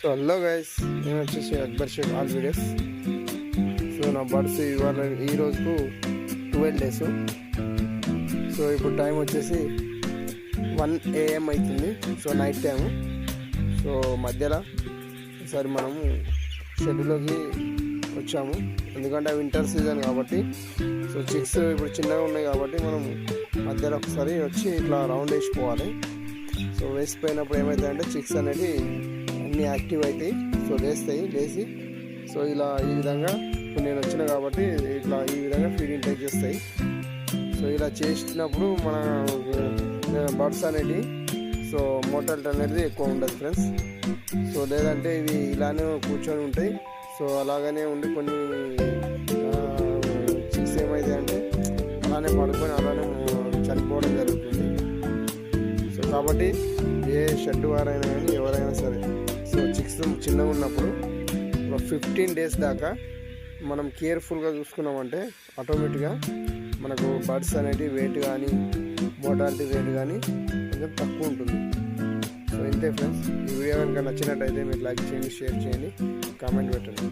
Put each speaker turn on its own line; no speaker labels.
So hello guys, నేను వచ్చేసి Akbar Shaik all videos. So నా బర్డ్స్ ఇవాళ ఈ రోజుకు 12 days. సో ఇప్పుడు టైం వచ్చేసి 1 AM అవుతుంది. So night time. సో మధ్యలో ఒకసారి మనము షెడ్యూల్లోకి వచ్చాము, ఎందుకంటే వింటర్ సీజన్ కాబట్టి. సో చిక్స్ ఇప్పుడు చిన్నగా ఉన్నాయి కాబట్టి మనం మధ్యలో ఒకసారి వచ్చి ఇట్లా రౌండ్ వేసిపోవాలి. సో వేసిపోయినప్పుడు ఏమవుతాయంటే చిక్స్ అనేది అన్నీ యాక్టివ్ అవుతాయి. సో లేచి సో ఇలా ఈ విధంగా ఇప్పుడు నేను వచ్చిన కాబట్టి ఇట్లా ఈ విధంగా ఫీడ్ ఇంటేక్ చేస్తాయి. సో ఇలా చేసినప్పుడు మన బర్డ్స్ అనేవి సో మోటాలిటీ అనేది ఎక్కువ ఉండదు ఫ్రెండ్స్. సో లేదంటే ఇవి ఇలానే కూర్చొని ఉంటాయి. సో అలాగనే ఉండి కొన్ని చిక్స్ ఏమైతే అంటే అలానే పడుకొని అలానే చనిపోవడం జరుగుతుంది. సో కాబట్టి ఏ షెడ్ వారైనా కానీ ఎవరైనా సరే సో చిక్స్ చిన్నగా ఉన్నప్పుడు 15 days దాకా మనం కేర్ఫుల్గా చూసుకున్నామంటే ఆటోమేటిక్గా మనకు బర్డ్స్ అనేవి వెయిట్ కానీ మోటాలిటీ రేట్ కానీ కొంచెం తక్కువ ఉంటుంది. సో ఇంతే ఫ్రెండ్స్. ఈ వీడియో కనుక నచ్చినట్టయితే మీరు లైక్ చేయండి, షేర్ చేయండి, కామెంట్ పెట్టండి.